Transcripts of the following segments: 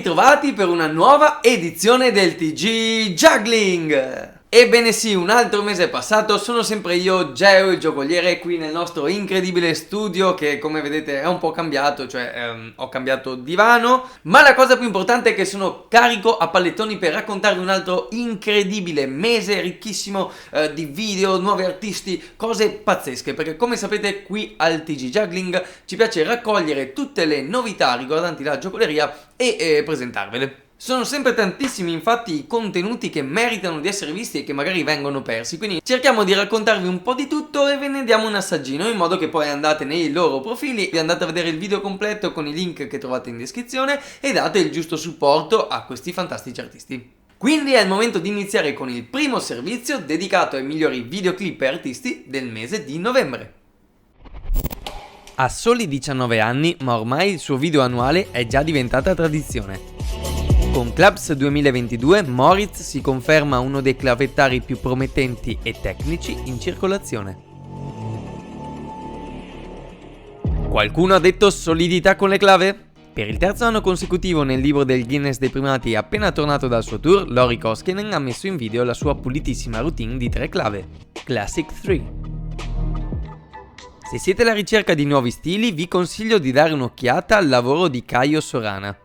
ritrovati per una nuova edizione del TG Juggling! Ebbene sì, un altro mese è passato, sono sempre io, Geo, il giocoliere, qui nel nostro incredibile studio che come vedete è un po' cambiato, ho cambiato divano, ma la cosa più importante è che sono carico a pallettoni per raccontarvi un altro incredibile mese ricchissimo di video, nuovi artisti, cose pazzesche, perché come sapete qui al TG Juggling ci piace raccogliere tutte le novità riguardanti la giocoleria e presentarvele. Sono sempre tantissimi infatti i contenuti che meritano di essere visti e che magari vengono persi, quindi cerchiamo di raccontarvi un po' di tutto e ve ne diamo un assaggino in modo che poi andate nei loro profili, vi andate a vedere il video completo con i link che trovate in descrizione e date il giusto supporto a questi fantastici artisti. Quindi è il momento di iniziare con il primo servizio dedicato ai migliori videoclip e artisti del mese di novembre. Ha soli 19 anni, ma ormai il suo video annuale è già diventata tradizione. Con Clubs 2022 Moritz si conferma uno dei clavettari più promettenti e tecnici in circolazione. Qualcuno ha detto solidità con le clave? Per il terzo anno consecutivo nel libro del Guinness dei primati appena tornato dal suo tour, Lori Koskinen ha messo in video la sua pulitissima routine di 3 clave, Classic 3. Se siete alla ricerca di nuovi stili, vi consiglio di dare un'occhiata al lavoro di Caio Sorana.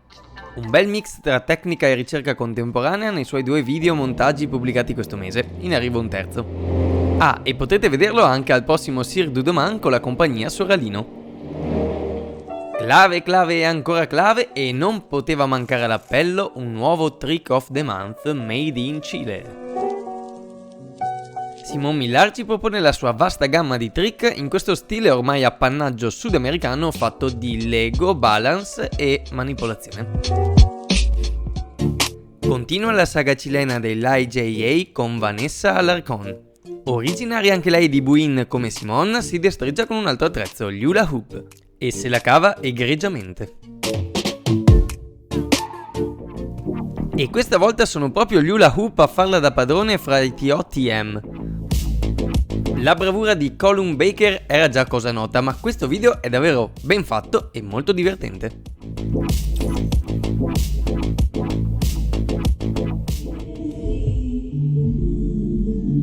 Un bel mix tra tecnica e ricerca contemporanea nei suoi 2 video montaggi pubblicati questo mese, in arrivo un terzo. Ah, e potete vederlo anche al prossimo Cirque du Demain con la compagnia Soralino. Clave, clave e ancora clave, e non poteva mancare all'appello un nuovo Trick of the Month made in Cile. Simon Millar ci propone la sua vasta gamma di trick in questo stile ormai appannaggio sudamericano fatto di Lego, balance e manipolazione. Continua la saga cilena dell'IJA con Vanessa Alarcón. Originaria anche lei di Buin come Simon, si destreggia con un altro attrezzo, l'hula hoop, e se la cava egregiamente. E questa volta sono proprio gli hula hoop a farla da padrone fra i TOTM. La bravura di Colum Baker era già cosa nota, ma questo video è davvero ben fatto e molto divertente.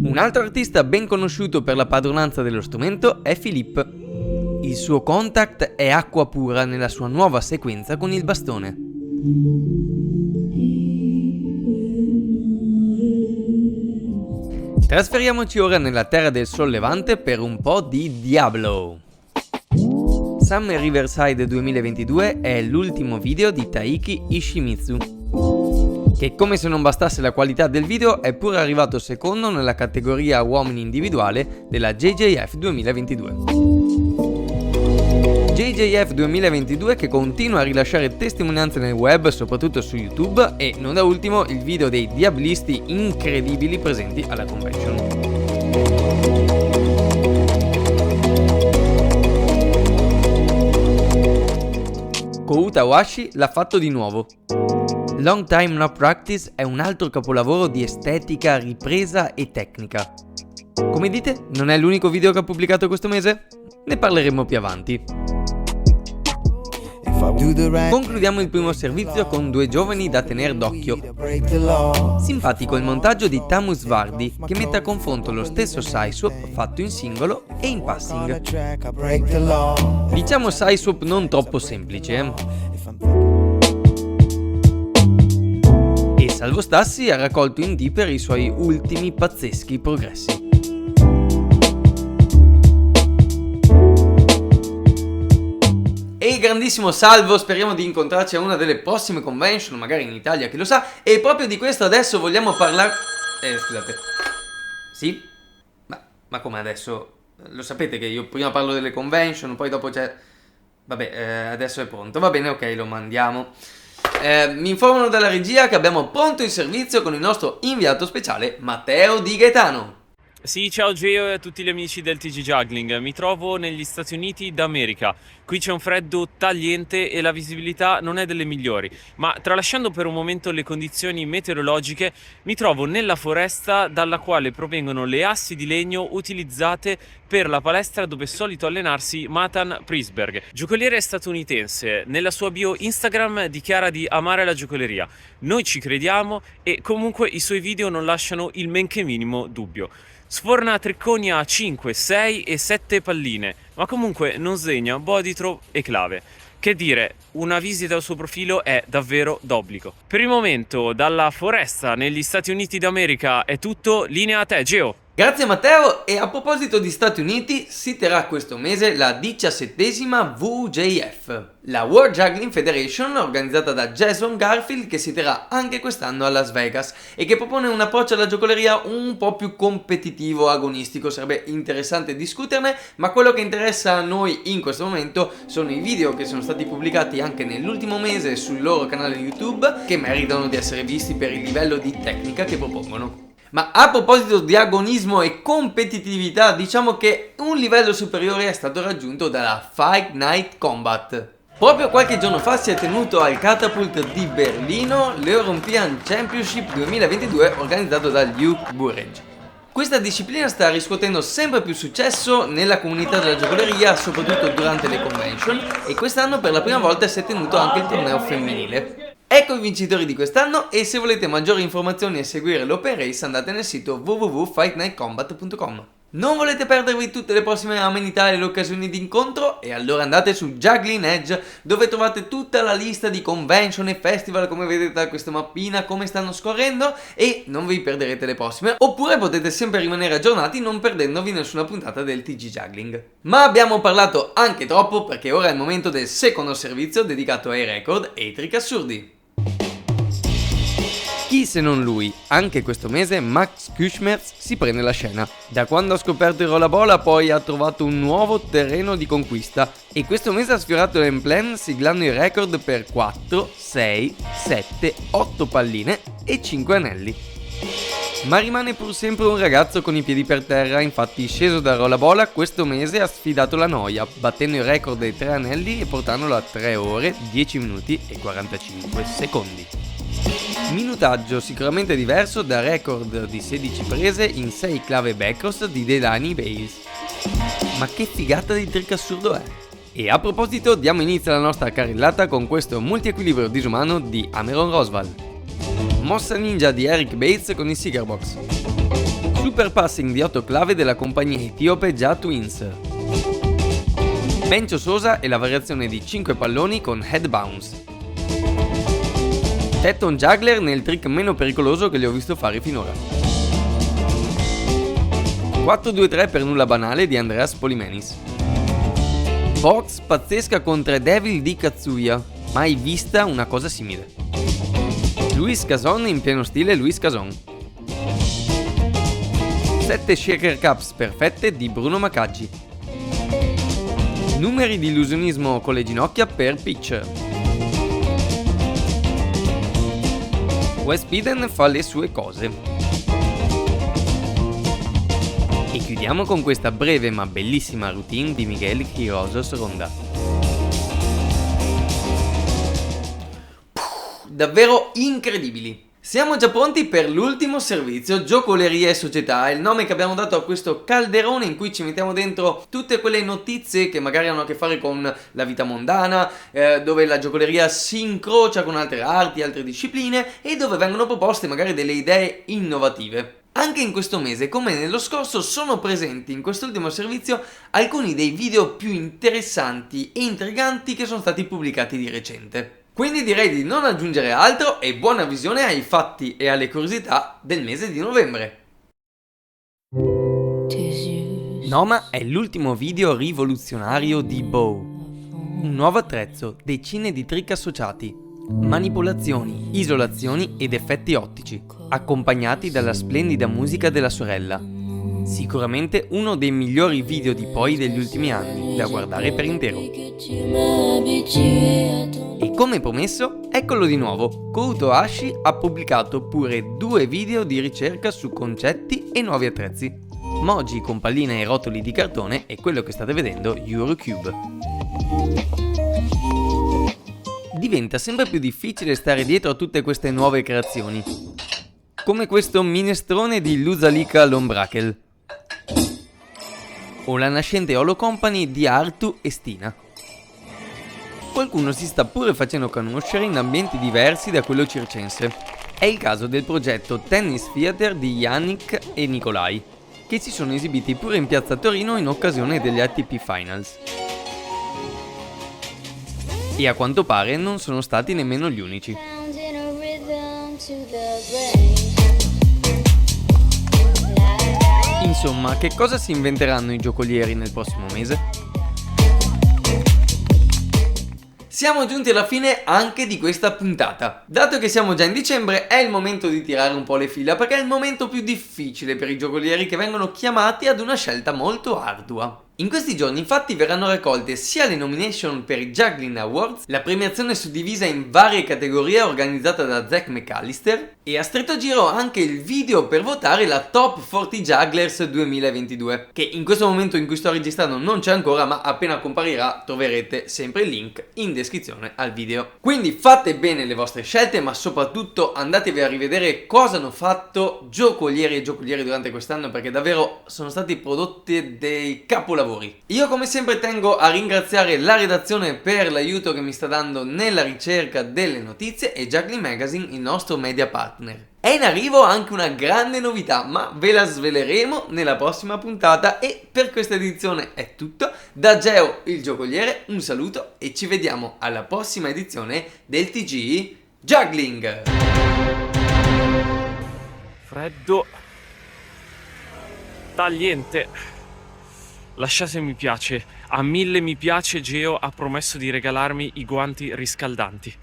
Un altro artista ben conosciuto per la padronanza dello strumento è Philippe. Il suo contact è acqua pura nella sua nuova sequenza con il bastone. Trasferiamoci ora nella terra del Sol Levante per un po' di Diablo. Summer Riverside 2022 è l'ultimo video di Taiki Ishimitsu, che come se non bastasse la qualità del video è pure arrivato secondo nella categoria uomini individuale della JJF 2022. JJF 2022 che continua a rilasciare testimonianze nel web, soprattutto su YouTube, e non da ultimo il video dei diablisti incredibili presenti alla convention. Kouta Ohashi l'ha fatto di nuovo. Long Time No Practice è un altro capolavoro di estetica, ripresa e tecnica. Come dite, non è l'unico video che ha pubblicato questo mese? Ne parleremo più avanti. Concludiamo il primo servizio con 2 giovani da tener d'occhio. Simpatico il montaggio di Tamus Vardi, che mette a confronto lo stesso sideswap fatto in singolo e in passing. Diciamo sideswap non troppo semplice, E Salvo Stassi ha raccolto in Deeper i suoi ultimi pazzeschi progressi. E grandissimo Salvo, speriamo di incontrarci a una delle prossime convention, magari in Italia, chi lo sa. E proprio di questo adesso vogliamo parlare... scusate. Sì? Ma come adesso? Lo sapete che io prima parlo delle convention, poi dopo c'è... Vabbè, adesso è pronto. Va bene, ok, lo mandiamo. Mi informano dalla regia che abbiamo pronto il servizio con il nostro inviato speciale Matteo Di Gaetano. Sì, ciao Geo e a tutti gli amici del TG Juggling. Mi trovo negli Stati Uniti d'America. Qui c'è un freddo tagliente e la visibilità non è delle migliori, ma tralasciando per un momento le condizioni meteorologiche, mi trovo nella foresta dalla quale provengono le assi di legno utilizzate per la palestra dove è solito allenarsi Matan Prisberg, giocoliere statunitense. Nella sua bio Instagram dichiara di amare la giocoleria. Noi ci crediamo e comunque i suoi video non lasciano il men che minimo dubbio. Sforna tricconi a 5, 6 e 7 palline, ma comunque non sdegna body throw e clave. Che dire, una visita al suo profilo è davvero d'obbligo. Per il momento, dalla foresta negli Stati Uniti d'America è tutto, linea a te, Geo. Grazie Matteo, e a proposito di Stati Uniti, si terrà questo mese la 17ª WJF, la World Juggling Federation, organizzata da Jason Garfield, che si terrà anche quest'anno a Las Vegas e che propone un approccio alla giocoleria un po' più competitivo, agonistico. Sarebbe interessante discuterne, ma quello che interessa a noi in questo momento sono i video che sono stati pubblicati anche nell'ultimo mese sul loro canale YouTube, che meritano di essere visti per il livello di tecnica che propongono. Ma a proposito di agonismo e competitività, diciamo che un livello superiore è stato raggiunto dalla Fight Night Combat. Proprio qualche giorno fa si è tenuto al Catapult di Berlino l'European Championship 2022 organizzato da Luke Burrage. Questa disciplina sta riscuotendo sempre più successo nella comunità della giocoleria, soprattutto durante le convention, e quest'anno per la prima volta si è tenuto anche il torneo femminile. Ecco i vincitori di quest'anno, e se volete maggiori informazioni e seguire l'Open Race andate nel sito www.fightnightcombat.com. Non volete perdervi tutte le prossime amenità e le occasioni di incontro? E allora andate su Juggling Edge, dove trovate tutta la lista di convention e festival, come vedete da questa mappina, come stanno scorrendo, e non vi perderete le prossime. Oppure potete sempre rimanere aggiornati non perdendovi nessuna puntata del TG Juggling. Ma abbiamo parlato anche troppo, perché ora è il momento del secondo servizio dedicato ai record e ai trick assurdi. Chi se non lui? Anche questo mese Max Kuschmerz si prende la scena. Da quando ha scoperto il rollabola poi ha trovato un nuovo terreno di conquista, e questo mese ha sfiorato l'Emplan siglando il record per 4, 6, 7, 8 palline e 5 anelli. Ma rimane pur sempre un ragazzo con i piedi per terra, infatti sceso dal rollabola questo mese ha sfidato la noia, battendo il record dei 3 anelli e portandolo a 3 ore, 10 minuti e 45 secondi. Minutaggio sicuramente diverso dal record di 16 prese in 6 clave backcross di Delaney Bales. Ma che figata di trick assurdo è! E a proposito, diamo inizio alla nostra carrellata con questo multiequilibrio disumano di Ameron Rosval. Mossa ninja di Eric Bates con il Cigar Box. Super passing di 8 clave della compagnia etiope Ja Twins. Bencho Sosa e la variazione di 5 palloni con Head Bounce. Tetton Juggler nel trick meno pericoloso che gli ho visto fare finora. 4-2-3 per nulla banale di Andreas Polimenis. Box pazzesca con 3 Devil di Katsuya, mai vista una cosa simile. Luis Cazon in pieno stile Luis Cazon. 7 Shaker Cups perfette di Bruno Macaggi. Numeri di illusionismo con le ginocchia per Pitch. Wes Piden fa le sue cose. E chiudiamo con questa breve ma bellissima routine di Miguel Quiroz Ronda. Davvero incredibili! Siamo già pronti per l'ultimo servizio, Giocoleria e Società, è il nome che abbiamo dato a questo calderone in cui ci mettiamo dentro tutte quelle notizie che magari hanno a che fare con la vita mondana, dove la giocoleria si incrocia con altre arti, altre discipline, e dove vengono proposte magari delle idee innovative. Anche in questo mese, come nello scorso, sono presenti in quest'ultimo servizio alcuni dei video più interessanti e intriganti che sono stati pubblicati di recente. Quindi direi di non aggiungere altro e buona visione ai fatti e alle curiosità del mese di novembre. Noma è l'ultimo video rivoluzionario di Bow. Un nuovo attrezzo, decine di trick associati, manipolazioni, isolazioni ed effetti ottici, accompagnati dalla splendida musica della sorella. Sicuramente uno dei migliori video di Poi degli ultimi anni, da guardare per intero. E come promesso, eccolo di nuovo, Kouto Ashi ha pubblicato pure 2 video di ricerca su concetti e nuovi attrezzi. Moji con palline e rotoli di cartone e quello che state vedendo Eurocube. Diventa sempre più difficile stare dietro a tutte queste nuove creazioni, come questo minestrone di Lusalika Lombrakel o la nascente Holo Company di Artu e Stina. Qualcuno si sta pure facendo conoscere in ambienti diversi da quello circense. È il caso del progetto Tennis Theater di Yannick e Nikolai, che si sono esibiti pure in piazza Torino in occasione degli ATP Finals. E a quanto pare non sono stati nemmeno gli unici. Insomma, che cosa si inventeranno i giocolieri nel prossimo mese? Siamo giunti alla fine anche di questa puntata. Dato che siamo già in dicembre, è il momento di tirare un po' le fila, perché è il momento più difficile per i giocolieri che vengono chiamati ad una scelta molto ardua. In questi giorni infatti verranno raccolte sia le nomination per i Juggling Awards, la premiazione suddivisa in varie categorie organizzata da Zach McAllister, e a stretto giro anche il video per votare la Top 40 Jugglers 2022, che in questo momento in cui sto registrando non c'è ancora, ma appena comparirà troverete sempre il link in descrizione al video. Quindi fate bene le vostre scelte, ma soprattutto andatevi a rivedere cosa hanno fatto giocolieri e giocolieri durante quest'anno, perché davvero sono stati prodotti dei capolavori. Io come sempre tengo a ringraziare la redazione per l'aiuto che mi sta dando nella ricerca delle notizie e Juggling Magazine, il nostro media partner. È in arrivo anche una grande novità, ma ve la sveleremo nella prossima puntata, e per questa edizione è tutto. Da Geo il giocoliere un saluto e ci vediamo alla prossima edizione del TG Juggling. Freddo, tagliente. Lasciate mi piace, a 1000 mi piace Geo ha promesso di regalarmi i guanti riscaldanti.